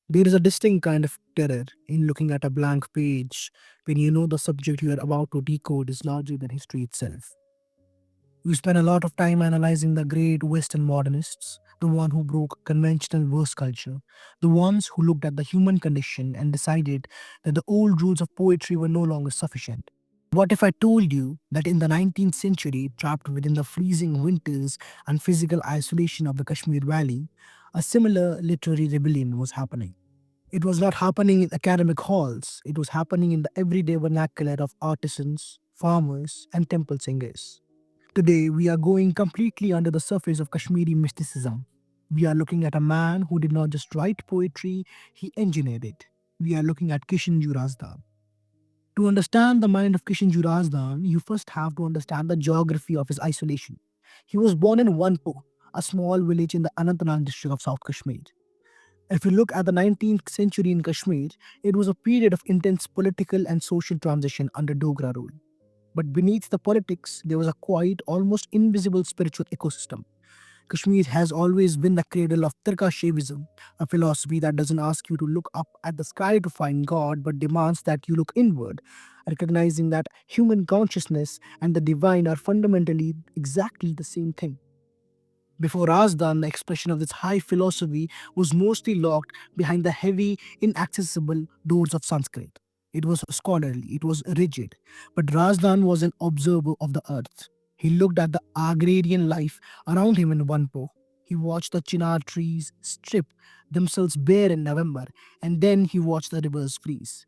There is a distinct kind of terror in looking at a blank page when you know the subject you are about to decode is larger than history itself. We spend a lot of time analyzing the great Western modernists, the one who broke conventional verse culture, the ones who looked at the human condition and decided that the old rules of poetry were no longer sufficient. What if I told you that in the 19th century, trapped within the freezing winters and physical isolation of the Kashmir Valley, a similar literary rebellion was happening? It was not happening in academic halls, it was happening in the everyday vernacular of artisans, farmers, and temple singers. Today, we are going completely under the surface of Kashmiri mysticism. We are looking at a man who did not just write poetry, he engineered it. We are looking at Kishan Razdan. To understand the mind of Kishan Razdan, you first have to understand the geography of his isolation. He was born in Wanpo, a small village in the Anantnag district of South Kashmir. If you look at the 19th century in Kashmir, it was a period of intense political and social transition under Dogra rule. But beneath the politics, there was a quiet, almost invisible spiritual ecosystem. Kashmir has always been the cradle of Tirka Shaivism, a philosophy that doesn't ask you to look up at the sky to find God, but demands that you look inward, recognizing that human consciousness and the divine are fundamentally exactly the same thing. Before Razdan, the expression of this high philosophy was mostly locked behind the heavy, inaccessible doors of Sanskrit. It was scholarly, it was rigid, but Razdan was an observer of the earth. He looked at the agrarian life around him in Vanpo. He watched the chinar trees strip themselves bare in November, and then he watched the rivers freeze.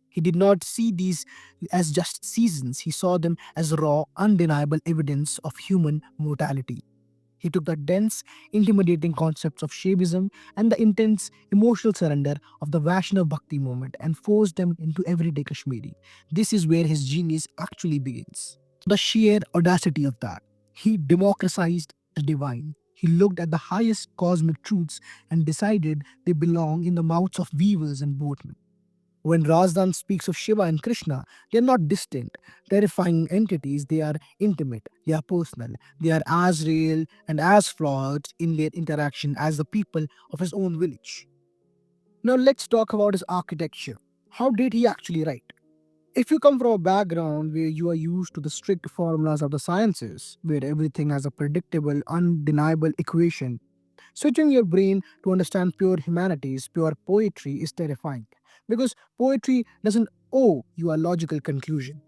He did not see these as just seasons, he saw them as raw, undeniable evidence of human mortality. He took the dense, intimidating concepts of Shaivism and the intense emotional surrender of the Vaishnav Bhakti movement and forced them into everyday Kashmiri. This is where his genius actually begins. The sheer audacity of that. He democratized the divine. He looked at the highest cosmic truths and decided they belong in the mouths of weavers and boatmen. When Razdan speaks of Shiva and Krishna, they are not distant, terrifying entities, they are intimate, they are personal, they are as real and as flawed in their interaction as the people of his own village. Now let's talk about his architecture. How did he actually write? If you come from a background where you are used to the strict formulas of the sciences, where everything has a predictable, undeniable equation, switching your brain to understand pure humanities, pure poetry is terrifying. Because poetry doesn't owe you a logical conclusion.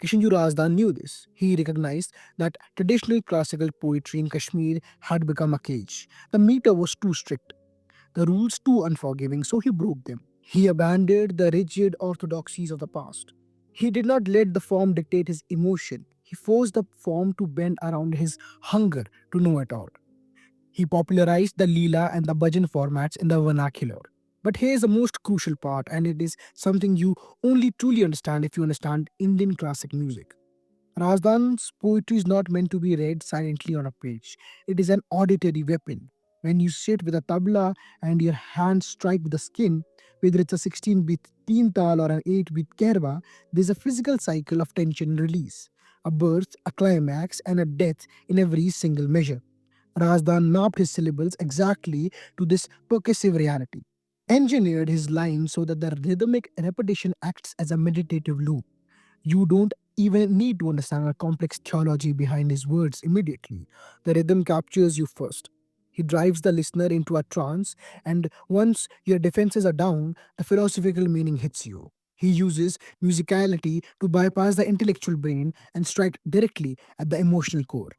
Kishanju Razdan knew this. He recognized that traditional classical poetry in Kashmir had become a cage. The meter was too strict, the rules too unforgiving, so he broke them. He abandoned the rigid orthodoxies of the past. He did not let the form dictate his emotion. He forced the form to bend around his hunger to know it all. He popularized the Leela and the Bhajan formats in the vernacular. But here's the most crucial part, and it is something you only truly understand if you understand Indian classic music. Razdan's poetry is not meant to be read silently on a page. It is an auditory weapon. When you sit with a tabla and your hands strike the skin, whether it's a 16-beat teen tal or an 8-beat kerwa, there's a physical cycle of tension release, a birth, a climax, and a death in every single measure. Razdan mapped his syllables exactly to this percussive reality, engineered his lines so that the rhythmic repetition acts as a meditative loop. You don't even need to understand the complex theology behind his words immediately. The rhythm captures you first. He drives the listener into a trance, and once your defenses are down, the philosophical meaning hits you. He uses musicality to bypass the intellectual brain and strike directly at the emotional core.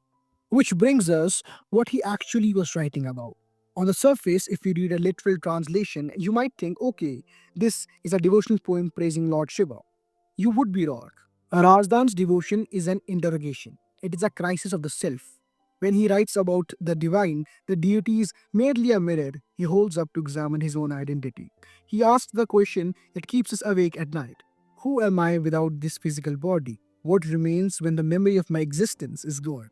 Which brings us what he actually was writing about. On the surface, if you read a literal translation, you might think, okay, this is a devotional poem praising Lord Shiva. You would be wrong. Razdan's devotion is an interrogation. It is a crisis of the self. When he writes about the divine, the deity is merely a mirror he holds up to examine his own identity. He asks the question that keeps us awake at night: who am I without this physical body? What remains when the memory of my existence is gone?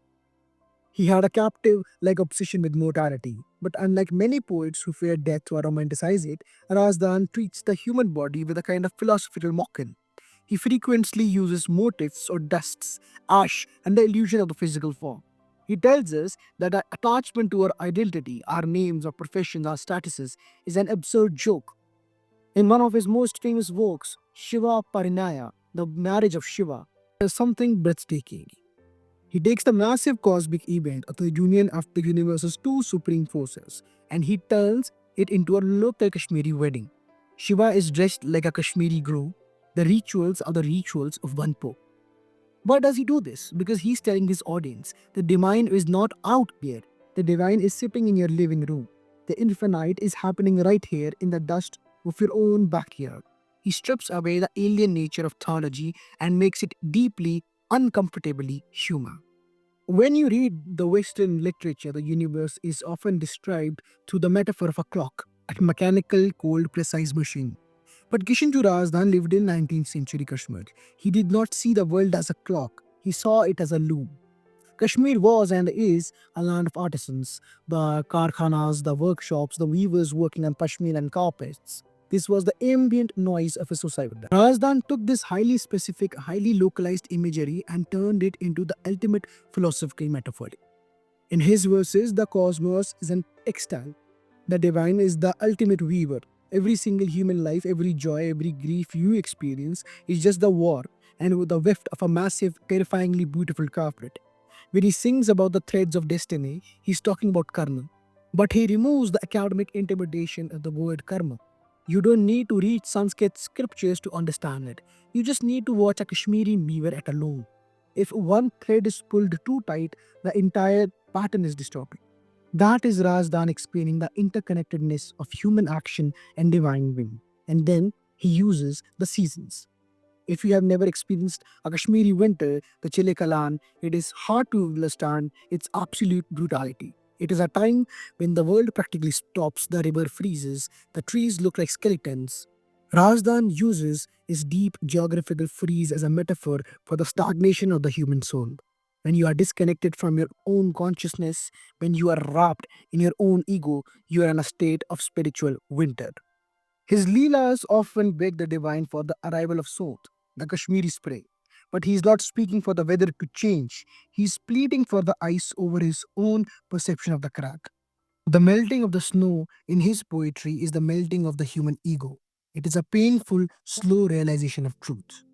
He had a captive like obsession with mortality. But unlike many poets who fear death or romanticize it, Razdan treats the human body with a kind of philosophical mockery. He frequently uses motifs or dusts, ash, and the illusion of the physical form. He tells us that our attachment to our identity, our names, our professions, our statuses, is an absurd joke. In one of his most famous works, Shiva Parinaya, The Marriage of Shiva, there's something breathtaking. He takes the massive cosmic event of the union of the universe's two supreme forces and he turns it into a local Kashmiri wedding. Shiva is dressed like a Kashmiri groom. The rituals are the rituals of one po. Why does he do this? Because he's telling his audience the divine is not out there. The divine is sipping in your living room. The infinite is happening right here in the dust of your own backyard. He strips away the alien nature of theology and makes it deeply, uncomfortably human. When you read the Western literature, the universe is often described through the metaphor of a clock, a mechanical, cold, precise machine. But Kishan Razdan lived in 19th century Kashmir. He did not see the world as a clock, he saw it as a loom. Kashmir was and is a land of artisans, the karkhanas, the workshops, the weavers working on pashmina and carpets. This was the ambient noise of a society. Razdan took this highly specific, highly localized imagery and turned it into the ultimate philosophical metaphor. In his verses, the cosmos is an textile. The divine is the ultimate weaver. Every single human life, every joy, every grief you experience is just the war and the weft of a massive, terrifyingly beautiful carpet. When he sings about the threads of destiny, he's talking about karma. But he removes the academic intimidation of the word karma. You don't need to read Sanskrit scriptures to understand it. You just need to watch a Kashmiri weaver at a loom. If one thread is pulled too tight, the entire pattern is distorted. That is Razdan explaining the interconnectedness of human action and divine will. And then he uses the seasons. If you have never experienced a Kashmiri winter, the Chile Kalan, it is hard to understand its absolute brutality. It is a time when the world practically stops, the river freezes, the trees look like skeletons. Razdan uses his deep geographical freeze as a metaphor for the stagnation of the human soul. When you are disconnected from your own consciousness, when you are wrapped in your own ego, you are in a state of spiritual winter. His Leelas often beg the divine for the arrival of Sot, the Kashmiri spray. But he is not speaking for the weather to change. He is pleading for the ice over his own perception of the crack. The melting of the snow in his poetry is the melting of the human ego. It is a painful, slow realization of truth.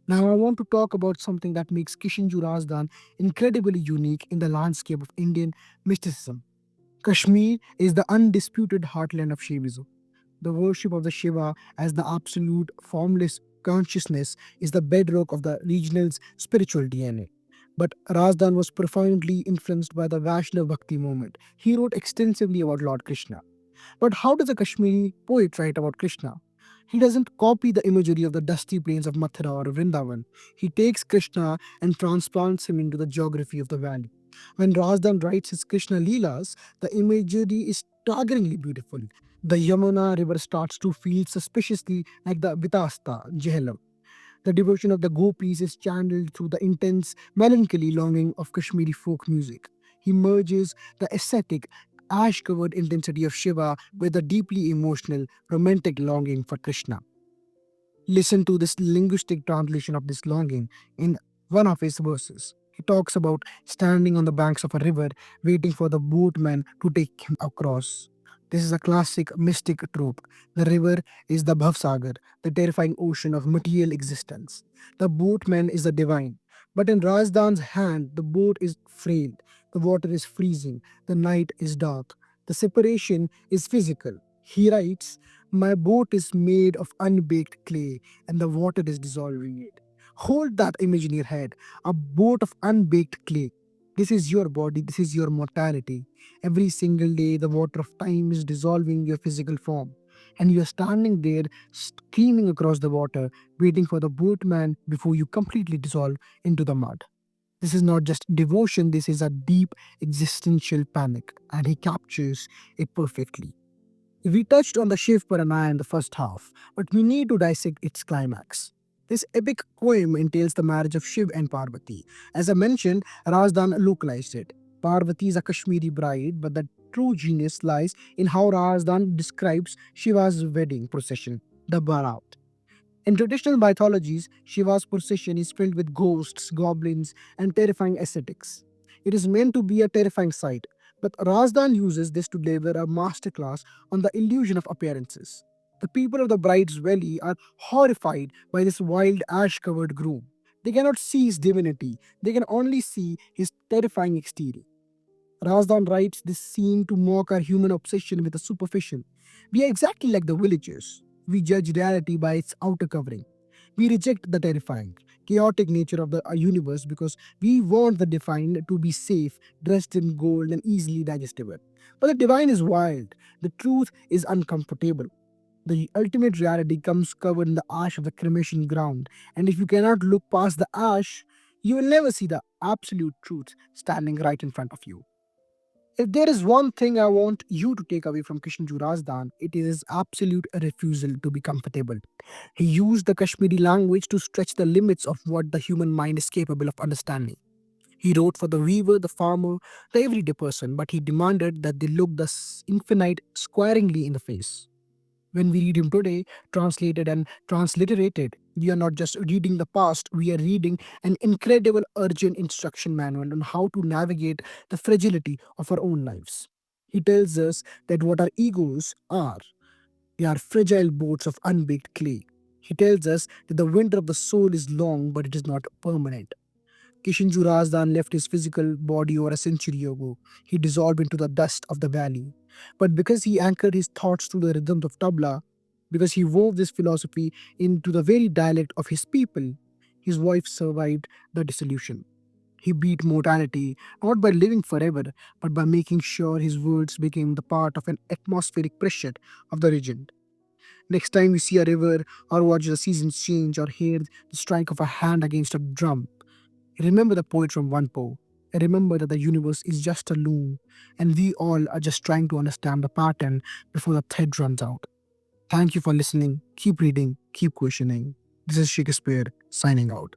Now, I want to talk about something that makes Kishanju Razdan incredibly unique in the landscape of Indian mysticism. Kashmir is the undisputed heartland of Shaivism. The worship of the Shiva as the absolute formless consciousness is the bedrock of the regional's spiritual DNA. But Razdan was profoundly influenced by the Vaishnava Bhakti movement. He wrote extensively about Lord Krishna. But how does a Kashmiri poet write about Krishna? He doesn't copy the imagery of the dusty plains of Mathura or Vrindavan. He takes Krishna and transplants him into the geography of the valley. When Razdan writes his Krishna Leelas, the imagery is staggeringly beautiful. The Yamuna river starts to feel suspiciously like the Vitasta, Jhelum. The devotion of the gopis is channeled through the intense, melancholy longing of Kashmiri folk music. He merges the ascetic, ash covered intensity of Shiva with the deeply emotional, romantic longing for Krishna. Listen to this linguistic translation of this longing in one of his verses. He talks about standing on the banks of a river, waiting for the boatman to take him across. This is a classic mystic trope. The river is the Bhavsagar, the terrifying ocean of material existence. The boatman is the divine. But in Razdan's hand, the boat is frail, the water is freezing, the night is dark. The separation is physical. He writes, my boat is made of unbaked clay and the water is dissolving it. Hold that image in your head, a boat of unbaked clay. This is your body, this is your mortality. Every single day, the water of time is dissolving your physical form. And you are standing there, screaming across the water, waiting for the boatman before you completely dissolve into the mud. This is not just devotion, this is a deep existential panic, and he captures it perfectly. We touched on the Shiv Paranaya in the first half, but we need to dissect its climax. This epic poem entails the marriage of Shiv and Parvati. As I mentioned, Razdan localized it. Parvati is a Kashmiri bride, but the true genius lies in how Razdan describes Shiva's wedding procession, the Bharat. In traditional mythologies, Shiva's procession is filled with ghosts, goblins, and terrifying ascetics. It is meant to be a terrifying sight, but Razdan uses this to deliver a masterclass on the illusion of appearances. The people of the bride's valley are horrified by this wild ash covered groom. They cannot see his divinity, they can only see his terrifying exterior. Razdan writes this scene to mock our human obsession with the superficial. We are exactly like the villagers. We judge reality by its outer covering. We reject the terrifying, chaotic nature of the universe because we want the divine to be safe, dressed in gold, and easily digestible. But the divine is wild. The truth is uncomfortable. The ultimate reality comes covered in the ash of the cremation ground, and if you cannot look past the ash, you will never see the absolute truth standing right in front of you. If there is one thing I want you to take away from Kishan Razdan, it is his absolute refusal to be comfortable. He used the Kashmiri language to stretch the limits of what the human mind is capable of understanding. He wrote for the weaver, the farmer, the everyday person, but he demanded that they look the infinite squaringly in the face. When we read him today, translated and transliterated, we are not just reading the past, we are reading an incredible urgent instruction manual on how to navigate the fragility of our own lives. He tells us that what our egos are, they are fragile boats of unbaked clay. He tells us that the winter of the soul is long, but it is not permanent. Kishinju Razdan left his physical body over a century ago. He dissolved into the dust of the valley. But because he anchored his thoughts to the rhythms of tabla, because he wove this philosophy into the very dialect of his people, his wife survived the dissolution. He beat mortality not by living forever, but by making sure his words became the part of an atmospheric pressure of the region. Next time we see a river, or watch the seasons change, or hear the strike of a hand against a drum, remember the poet from One Po. Remember that the universe is just a loom, and we all are just trying to understand the pattern before the thread runs out. Thank you for listening. Keep reading, keep questioning. This is Shakespeare signing out.